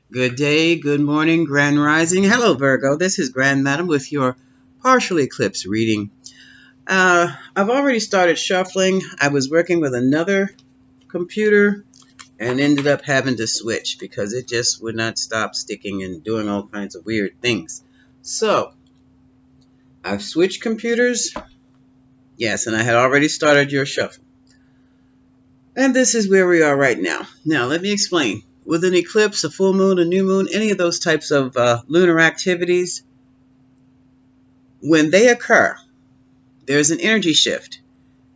Good day, good morning, grand rising. Hello, Virgo. This is Grand Madam with your partial eclipse reading. I've already started shuffling. I was working with another computer and ended up having to switch because it just would not stop sticking and doing all kinds of weird things. So, I've switched computers. Yes, and I had already started your shuffle. And this is where we are right now. Now, let me explain. With an eclipse, a full moon, a new moon, any of those types of lunar activities, when they occur, there's an energy shift.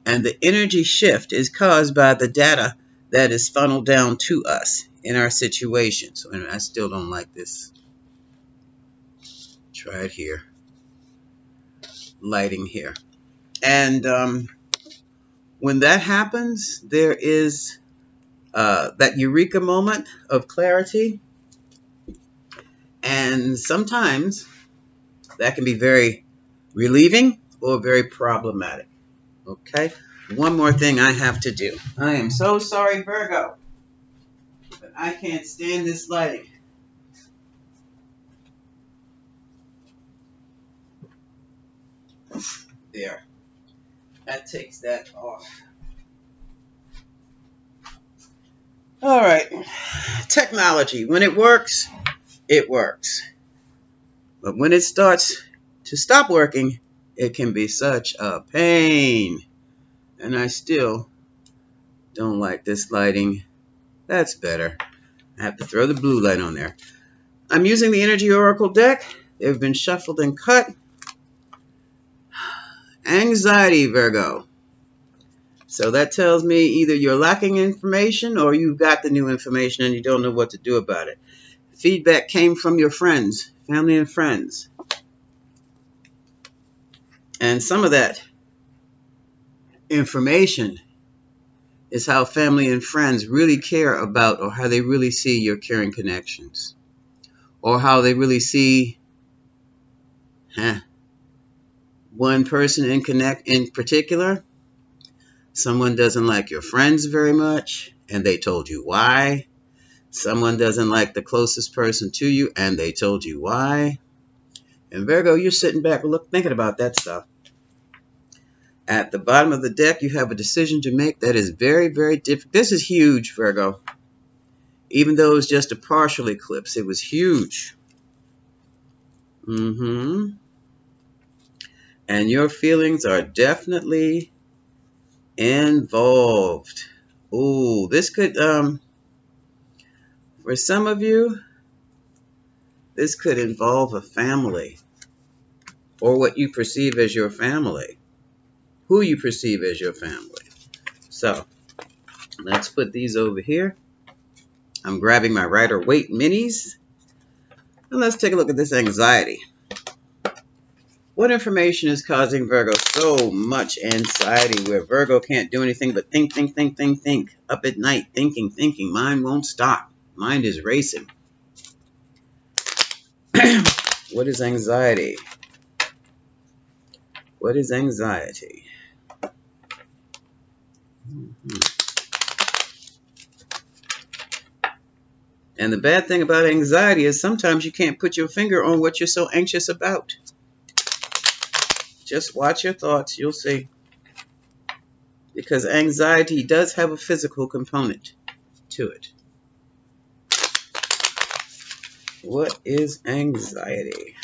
And the energy shift is caused by the data that is funneled down to us in our situation. So I still don't like this. Try it here. Lighting here. And when that happens, there is that eureka moment of clarity. And sometimes that can be very relieving or very problematic. Okay? One more thing I have to do. I am so sorry, Virgo, but I can't stand this lighting. There. That takes that off. All right. Technology. When it works, it works. But when it starts to stop working, it can be such a pain. And I still don't like this lighting. That's better. I have to throw the blue light on there. I'm using the Energy Oracle deck. They've been shuffled and cut. Anxiety, Virgo. So that tells me either you're lacking information or you've got the new information and you don't know what to do about it. Feedback came from your friends, family and friends. And some of that information is how family and friends really care about, or how they really see your caring connections, or how they really see one person in particular. Someone doesn't like your friends very much, and they told you why. Someone doesn't like the closest person to you, and they told you why. And Virgo, you're sitting back thinking about that stuff. At the bottom of the deck, you have a decision to make that is very, very difficult. This is huge, Virgo. Even though it's just a partial eclipse, it was huge. And your feelings are definitely involved. Ooh, this could, for some of you, this could involve a family, or what you perceive as your family, who you perceive as your family. So, let's put these over here. I'm grabbing my Rider-Waite minis. And let's take a look at this anxiety. What information is causing Virgo so much anxiety where Virgo can't do anything but think. Up at night, thinking. Mind won't stop. Mind is racing. What is anxiety? What is anxiety? And the bad thing about anxiety is sometimes you can't put your finger on what you're so anxious about. Just watch your thoughts, you'll see. Because anxiety does have a physical component to it. What is anxiety?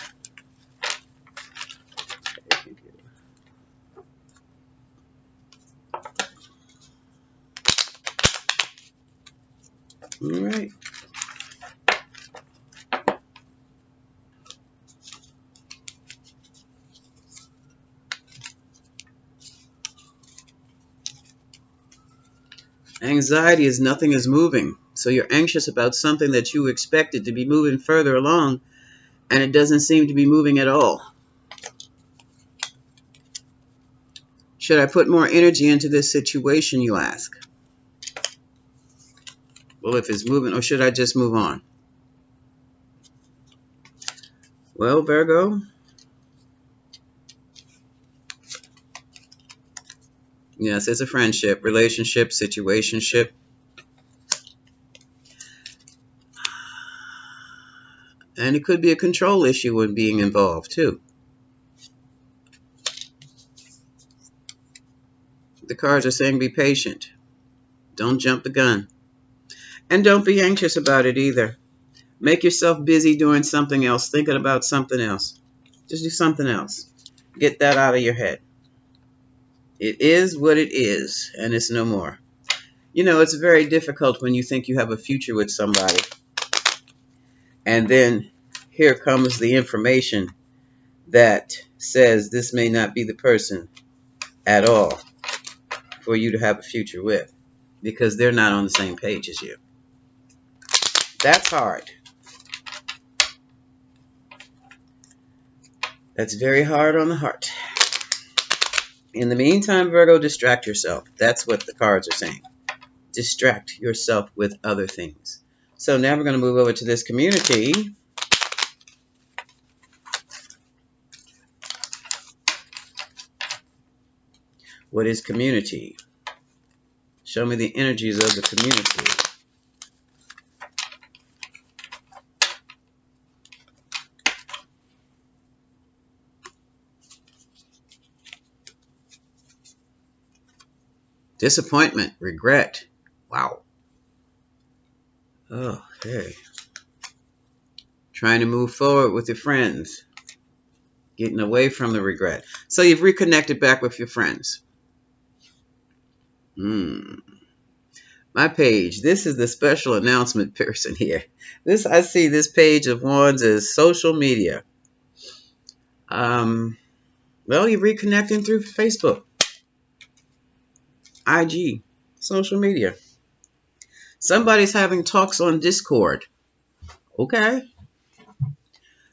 All right. Anxiety is nothing is moving. So you're anxious about something that you expected to be moving further along, and it doesn't seem to be moving at all. Should I put more energy into this situation, you ask? Well, if it's moving, or should I just move on? Well, Virgo, yes, it's a friendship, relationship, situationship. And it could be a control issue in being involved, too. The cards are saying be patient. Don't jump the gun. And don't be anxious about it either. Make yourself busy doing something else, thinking about something else. Just do something else. Get that out of your head. It is what it is, and it's no more. You know, it's very difficult when you think you have a future with somebody, and then here comes the information that says this may not be the person at all for you to have a future with, because they're not on the same page as you. That's hard. That's very hard on the heart. In the meantime, Virgo, distract yourself. That's what the cards are saying. Distract yourself with other things. So now we're going to move over to this community. What is community? Show me the energies of the community. Disappointment, regret. Wow. Okay. Trying to move forward with your friends. Getting away from the regret. So you've reconnected back with your friends. My page. This is the special announcement person here. I see this page of wands as social media. Well, you're reconnecting through Facebook, IG, social media. Somebody's having talks on Discord. Okay.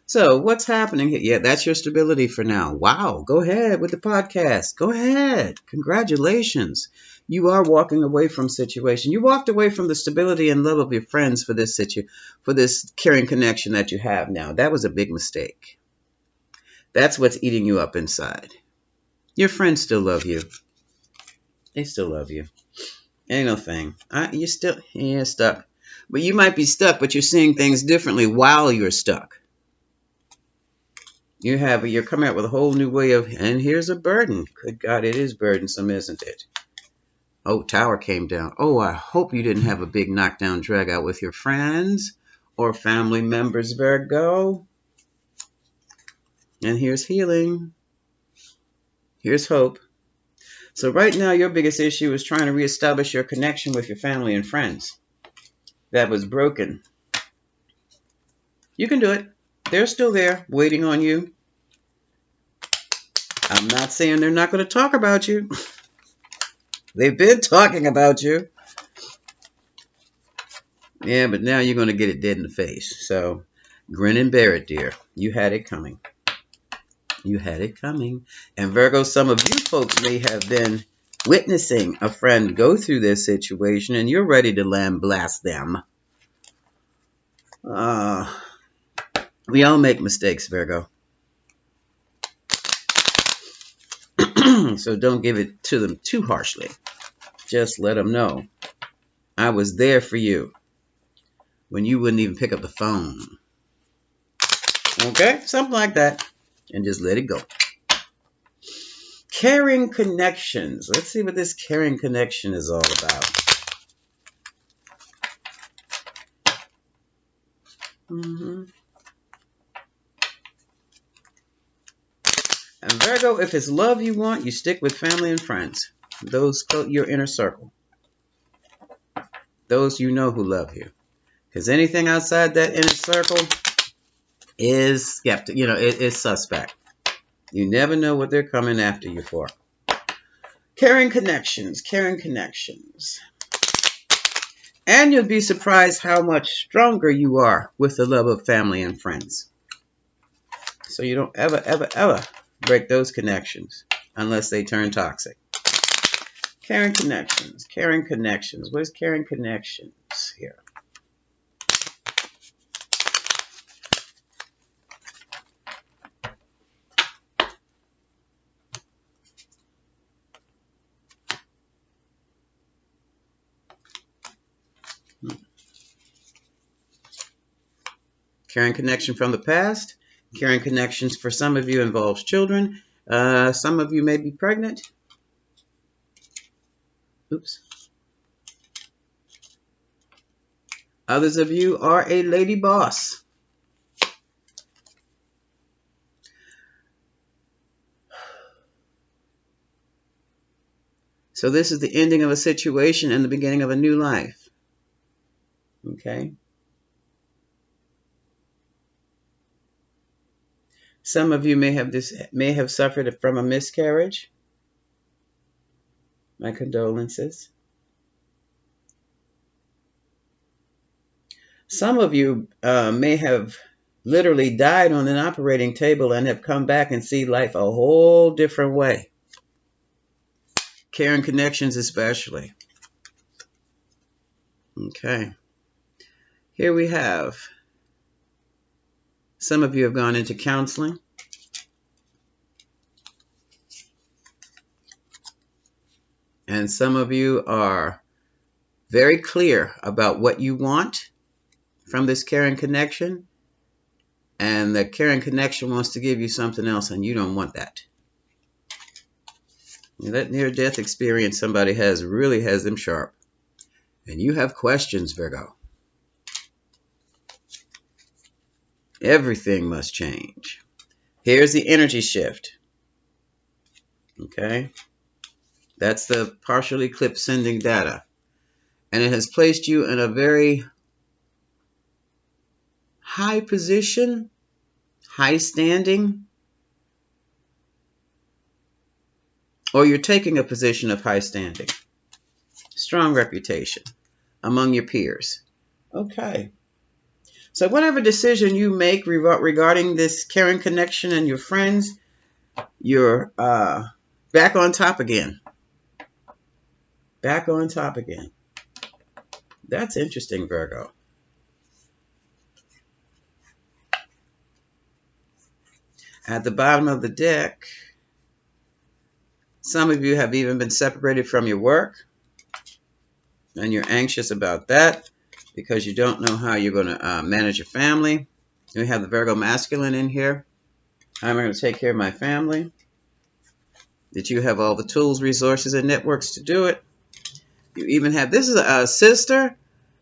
So what's happening here? Yeah, that's your stability for now. Wow. Go ahead with the podcast. Go ahead. Congratulations. You are walking away from situation. You walked away from the stability and love of your friends for this caring connection that you have now. That was a big mistake. That's what's eating you up inside. Your friends still love you. They still love you. Ain't no thing. You're still stuck. But you might be stuck, but you're seeing things differently while you're stuck. You're coming out with a whole new way of, and here's a burden. Good God, it is burdensome, isn't it? Oh, tower came down. Oh, I hope you didn't have a big knockdown drag out with your friends or family members, Virgo. And here's healing. Here's hope. So right now, your biggest issue is trying to reestablish your connection with your family and friends. That was broken. You can do it. They're still there, waiting on you. I'm not saying they're not going to talk about you. They've been talking about you. Yeah, but now you're going to get it dead in the face. So grin and bear it, dear. You had it coming. You had it coming. And Virgo, some of you folks may have been witnessing a friend go through this situation, and you're ready to lambaste them. We all make mistakes, Virgo. So don't give it to them too harshly. Just let them know I was there for you when you wouldn't even pick up the phone. Okay? Something like that. And just let it go. Caring connections. Let's see what this caring connection is all about. And Virgo, if it's love you want, you stick with family and friends. Those your inner circle. Those you know who love you. Because anything outside that inner circle is skeptic. It is suspect. You never know what they're coming after you for. Caring connections. Caring connections. And you'll be surprised how much stronger you are with the love of family and friends. So you don't ever, ever, ever break those connections unless they turn toxic. Caring connections. Caring connections. What is caring connections here? Carrying connection from the past. Carrying connections for some of you involves children. Some of you may be pregnant. Oops. Others of you are a lady boss. So this is the ending of a situation and the beginning of a new life. Okay? Some of you may have suffered from a miscarriage. My condolences. Some of you may have literally died on an operating table and have come back and see life a whole different way. Caring connections especially. Okay. Here we have, some of you have gone into counseling. And some of you are very clear about what you want from this caring connection. And the caring connection wants to give you something else, and you don't want that. That near-death experience somebody has really has them sharp. And you have questions, Virgo. Everything must change. Here's the energy shift. Okay? That's the partial eclipse sending data. And it has placed you in a very high position, high standing, or you're taking a position of high standing. Strong reputation among your peers. Okay. So whatever decision you make regarding this caring connection and your friends, you're back on top again. Back on top again. That's interesting, Virgo. At the bottom of the deck, some of you have even been separated from your work, and you're anxious about that because you don't know how you're going to manage your family. We have the Virgo masculine in here. How am I going to take care of my family? That you have all the tools, resources, and networks to do it. You even have, this is a sister.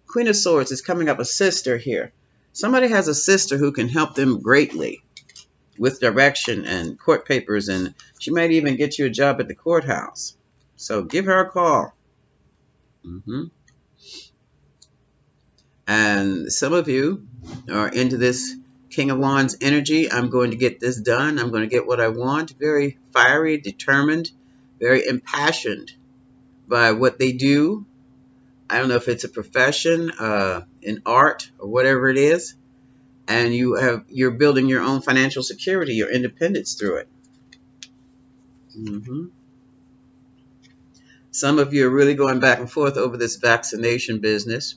Queen of Swords is coming up, a sister here. Somebody has a sister who can help them greatly with direction and court papers, and she might even get you a job at the courthouse. So give her a call. And some of you are into this King of Wands energy. I'm going to get this done. I'm going to get what I want. Very fiery, determined, very impassioned by what they do. I don't know if it's a profession, in art, or whatever it is. And you're building your own financial security, your independence through it. Some of you are really going back and forth over this vaccination business.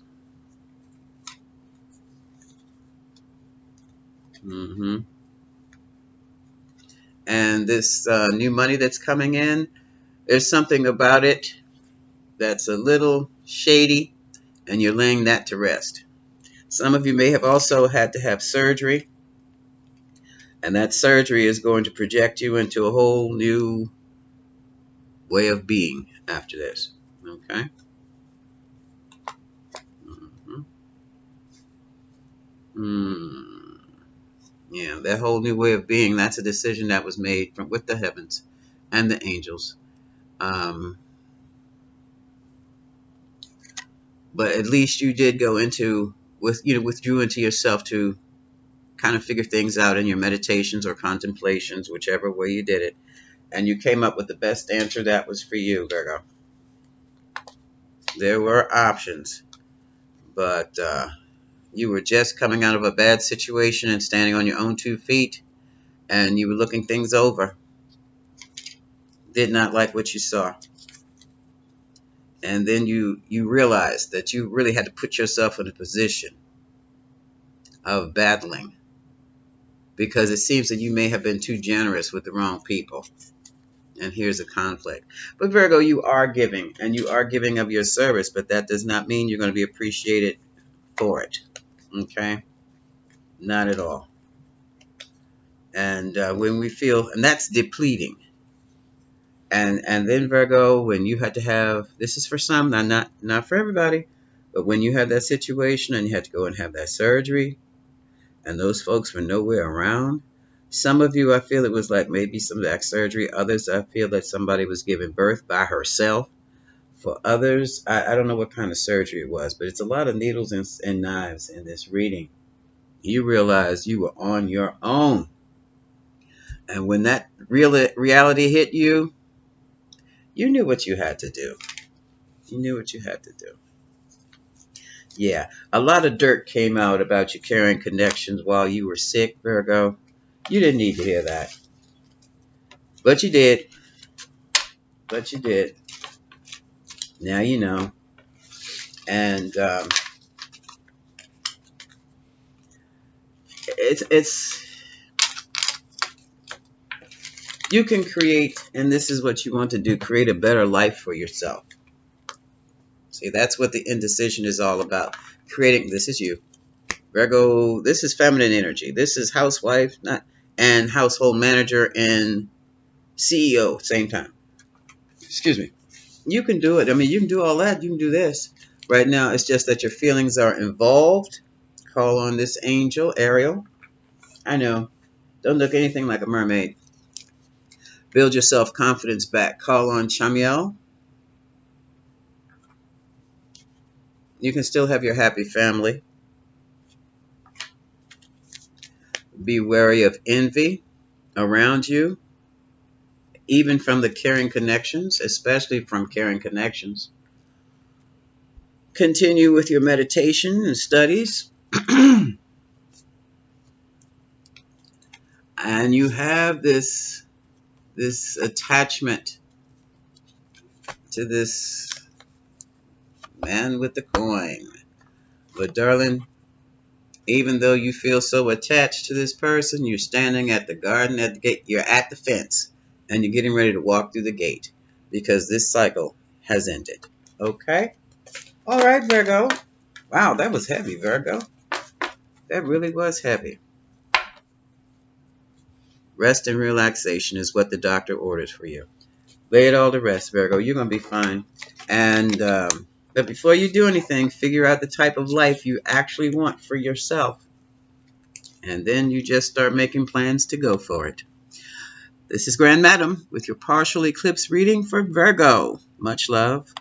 And this new money that's coming in, there's something about it that's a little shady, and you're laying that to rest. Some of you may have also had to have surgery, and that surgery is going to project you into a whole new way of being after this. Okay? Yeah, that whole new way of being, that's a decision that was made with the heavens and the angels. But at least you did go into, withdrew into yourself to kind of figure things out in your meditations or contemplations, whichever way you did it. And you came up with the best answer that was for you, Virgo. There were options, but you were just coming out of a bad situation and standing on your own 2 feet, and you were looking things over. Did not like what you saw. And then you realized that you really had to put yourself in a position of battling, because it seems that you may have been too generous with the wrong people. And here's a conflict. But Virgo, you are giving, and you are giving of your service, but that does not mean you're going to be appreciated for it. Okay? Not at all. And when we feel, and that's depleting. And then Virgo, when you had to have, this is for some, not for everybody, but when you had that situation and you had to go and have that surgery, and those folks were nowhere around. Some of you, I feel it was like maybe some back surgery. Others, I feel that somebody was giving birth by herself. For others, I don't know what kind of surgery it was, but it's a lot of needles and knives in this reading. You realize you were on your own. And when that reality hit you, you knew what you had to do. You knew what you had to do. Yeah, a lot of dirt came out about you carrying connections while you were sick, Virgo. You didn't need to hear that. But you did. But you did. Now you know. And it's you can create, and this is what you want to do, create a better life for yourself. See, that's what the indecision is all about. Creating, this is you. Virgo, this is feminine energy. This is housewife, not and household manager and CEO same time. Excuse me. You can do it. I mean, you can do all that. You can do this. Right now, it's just that your feelings are involved. Call on this angel, Ariel. I know. Don't look anything like a mermaid. Build your self-confidence back. Call on Chamiel. You can still have your happy family. Be wary of envy around you, even from the caring connections, especially from caring connections. Continue with your meditation and studies. And you have this attachment to this man with the coin. But darling, even though you feel so attached to this person, you're standing at the garden at the gate, you're at the fence, and you're getting ready to walk through the gate because this cycle has ended. Okay? All right, Virgo. Wow, that was heavy, Virgo. That really was heavy. Rest and relaxation is what the doctor orders for you. Lay it all to rest, Virgo. You're going to be fine. And but before you do anything, figure out the type of life you actually want for yourself. And then you just start making plans to go for it. This is Grand Madam with your partial eclipse reading for Virgo. Much love.